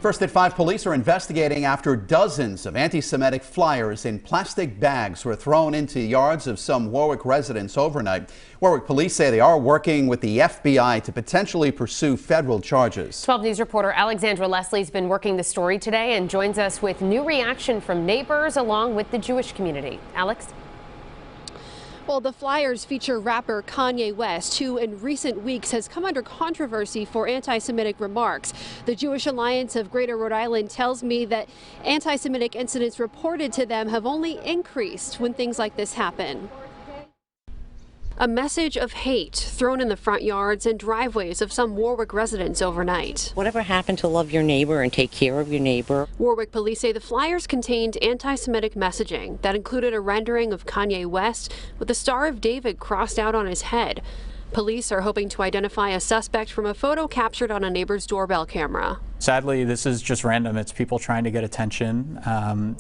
First at 5, police are investigating after dozens of anti-Semitic flyers in plastic bags were thrown into yards of some Warwick residents overnight. Warwick police say they are working with the FBI to potentially pursue federal charges. 12 News reporter Alexandra Leslie's been working the story today and joins us with new reaction from neighbors along with the Jewish community. Alex? Well, the flyers feature rapper Kanye West, who in recent weeks has come under controversy for anti-Semitic remarks. The Jewish Alliance of Greater Rhode Island tells me that anti-Semitic incidents reported to them have only increased when things like this happen. A message of hate thrown in the front yards and driveways of some Warwick residents overnight. Whatever happened to love your neighbor and take care of your neighbor? Warwick police say the flyers contained anti-Semitic messaging that included a rendering of Kanye West with the Star of David crossed out on his head. Police are hoping to identify a suspect from a photo captured on a neighbor's doorbell camera. Sadly, this is just random. It's people trying to get attention,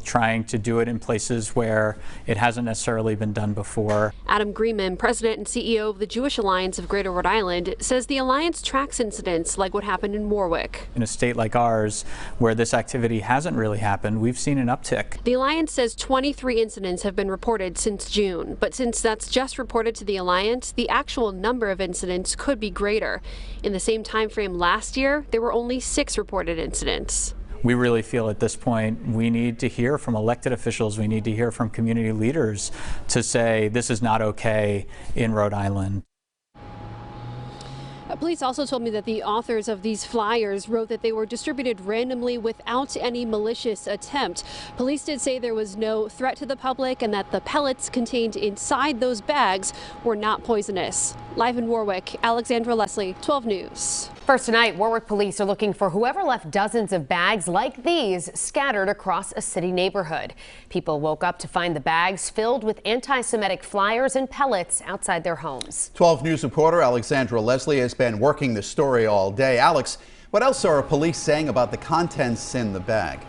trying to do it in places where it hasn't necessarily been done before. Adam Greenman, president and CEO of the Jewish Alliance of Greater Rhode Island, says the alliance tracks incidents like what happened in Warwick. In a state like ours, where this activity hasn't really happened, we've seen an uptick. The alliance says 23 incidents have been reported since June, but since that's just reported to the alliance, the actual number of incidents could be greater. In the same time frame last year, there were only 6 reported incidents. We really feel at this point we need to hear from elected officials, we need to hear from community leaders to say this is not okay in Rhode Island. Police also told me that the authors of these flyers wrote that they were distributed randomly without any malicious attempt. Police did say there was no threat to the public and that the pellets contained inside those bags were not poisonous. Live in Warwick, Alexandra Leslie, 12 News. First tonight, Warwick police are looking for whoever left dozens of bags like these scattered across a city neighborhood. People woke up to find the bags filled with anti-Semitic flyers and pellets outside their homes. 12 News reporter Alexandra Leslie has been working the story all day. Alex, what else are police saying about the contents in the bag?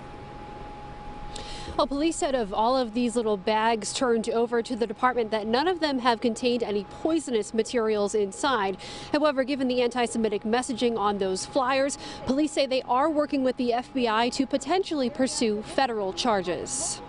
Well, police said of all of these little bags turned over to the department that none of them have contained any poisonous materials inside. However, given the anti-Semitic messaging on those flyers, police say they are working with the FBI to potentially pursue federal charges.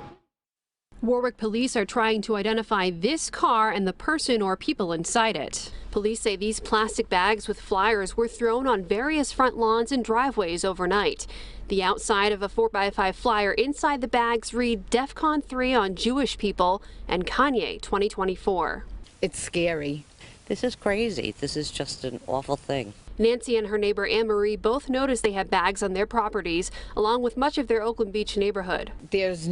Warwick police are trying to identify this car and the person or people inside it. Police say these plastic bags with flyers were thrown on various front lawns and driveways overnight. The outside of a 4x5 flyer inside the bags read DEFCON 3 on Jewish people and Kanye 2024. It's scary. This is crazy. This is just an awful thing. Nancy and her neighbor Anne-Marie both noticed they had bags on their properties, along with much of their Oakland Beach neighborhood. There's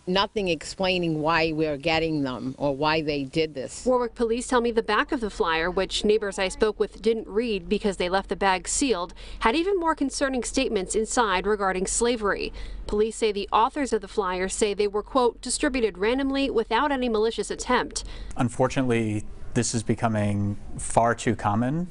nothing explaining why we're getting them or why they did this. Warwick police tell me the back of the flyer, which neighbors I spoke with didn't read because they left the bag sealed, had even more concerning statements inside regarding slavery. Police say the authors of the flyer say they were, quote, distributed randomly without any malicious attempt. Unfortunately, this is becoming far too common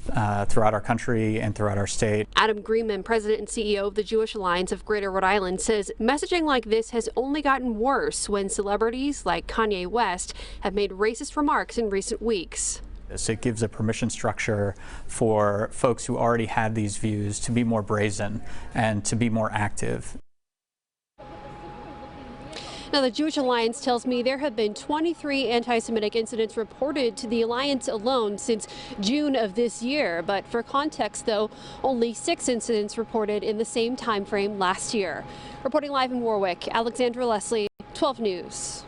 throughout our country and throughout our state. Adam Greenman, president and CEO of the Jewish Alliance of Greater Rhode Island, says messaging like this has only gotten worse when celebrities like Kanye West have made racist remarks in recent weeks. It gives a permission structure for folks who already had these views to be more brazen and to be more active. Now, the Jewish Alliance tells me there have been 23 anti-Semitic incidents reported to the Alliance alone since June of this year. But for context, though, only 6 incidents reported in the same time frame last year. Reporting live in Warwick, Alexandra Leslie, 12 News.